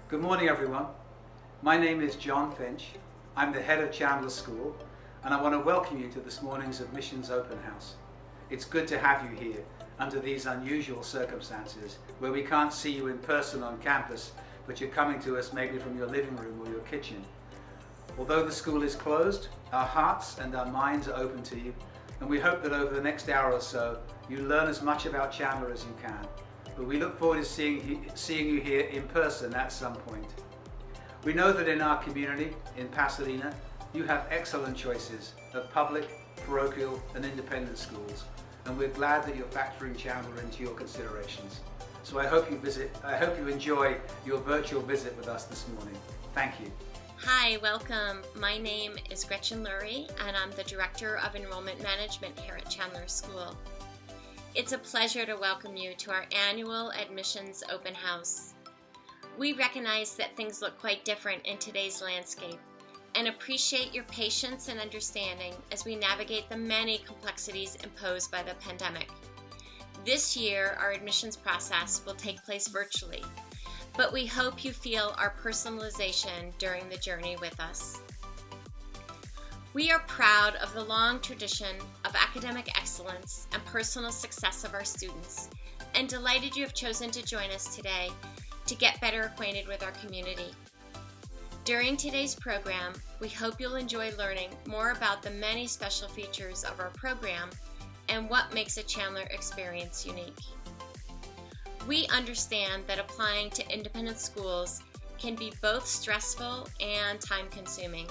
Good morning, everyone. My name is John Finch. I'm the head of Chandler School, and I want to welcome you to this morning's Admissions Open House. It's good to have you here under these unusual circumstances where we can't see you in person on campus, but you're coming to us maybe from your living room or your kitchen. Although the school is closed, our hearts and our minds are open to you, and we hope that over the next hour or so, you learn as much about Chandler as you can. But we look forward to seeing you here in person at some point. We know that in our community in Pasadena, you have excellent choices of public, parochial, and independent schools, and we're glad that you're factoring Chandler into your considerations. So I hope you enjoy your virtual visit with us this morning. Thank you. Hi, welcome. My name is Gretchen Lurie, and I'm the Director of Enrollment Management here at Chandler School. It's a pleasure to welcome you to our annual Admissions Open House. We recognize that things look quite different in today's landscape and appreciate your patience and understanding as we navigate the many complexities imposed by the pandemic. This year, our admissions process will take place virtually, but we hope you feel our personalization during the journey with us. We are proud of the long tradition of academic excellence and personal success of our students, and delighted you have chosen to join us today to get better acquainted with our community. During today's program, we hope you'll enjoy learning more about the many special features of our program and what makes a Chandler experience unique. We understand that applying to independent schools can be both stressful and time-consuming.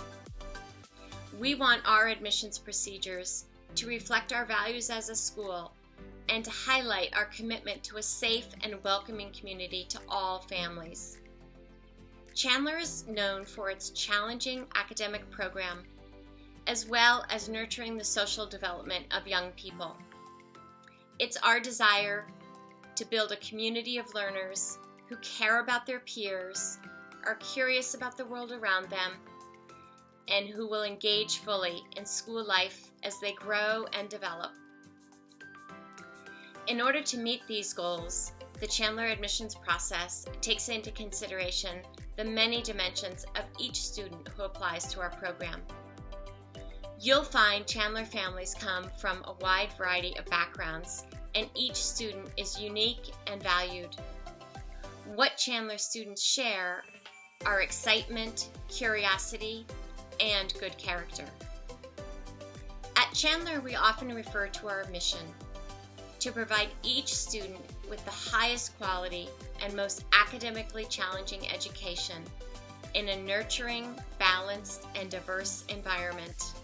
We want our admissions procedures to reflect our values as a school and to highlight our commitment to a safe and welcoming community to all families. Chandler is known for its challenging academic program, as well as nurturing the social development of young people. It's our desire to build a community of learners who care about their peers, are curious about the world around them, and who will engage fully in school life as they grow and develop. In order to meet these goals, the Chandler admissions process takes into consideration the many dimensions of each student who applies to our program. You'll find Chandler families come from a wide variety of backgrounds, and each student is unique and valued. What Chandler students share are excitement, curiosity, and good character. At Chandler, we often refer to our mission to provide each student with the highest quality and most academically challenging education in a nurturing, balanced, and diverse environment.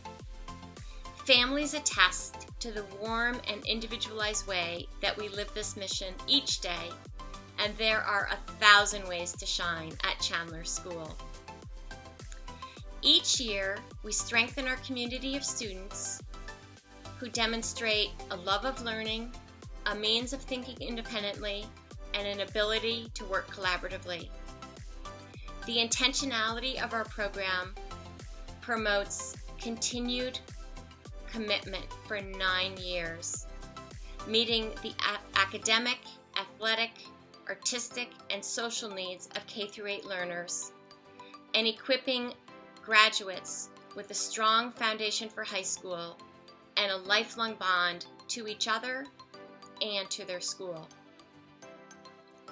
Families attest to the warm and individualized way that we live this mission each day, and there are 1,000 ways to shine at Chandler School. Each year, we strengthen our community of students who demonstrate a love of learning, a means of thinking independently, and an ability to work collaboratively. The intentionality of our program promotes continued commitment for 9 years, meeting the academic, athletic, artistic, and social needs of K-8 learners, and equipping graduates with a strong foundation for high school and a lifelong bond to each other and to their school.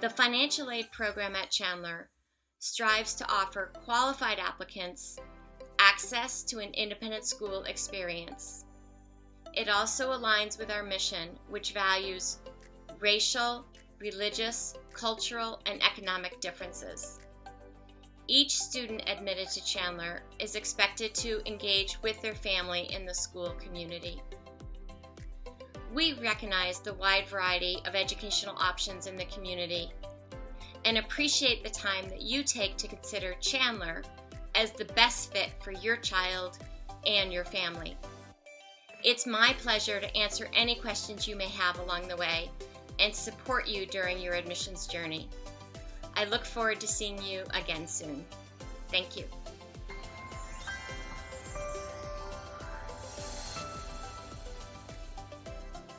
The financial aid program at Chandler strives to offer qualified applicants access to an independent school experience. It also aligns with our mission, which values racial, religious, cultural, and economic differences. Each student admitted to Chandler is expected to engage with their family in the school community. We recognize the wide variety of educational options in the community and appreciate the time that you take to consider Chandler as the best fit for your child and your family. It's my pleasure to answer any questions you may have along the way and support you during your admissions journey. I look forward to seeing you again soon. Thank you.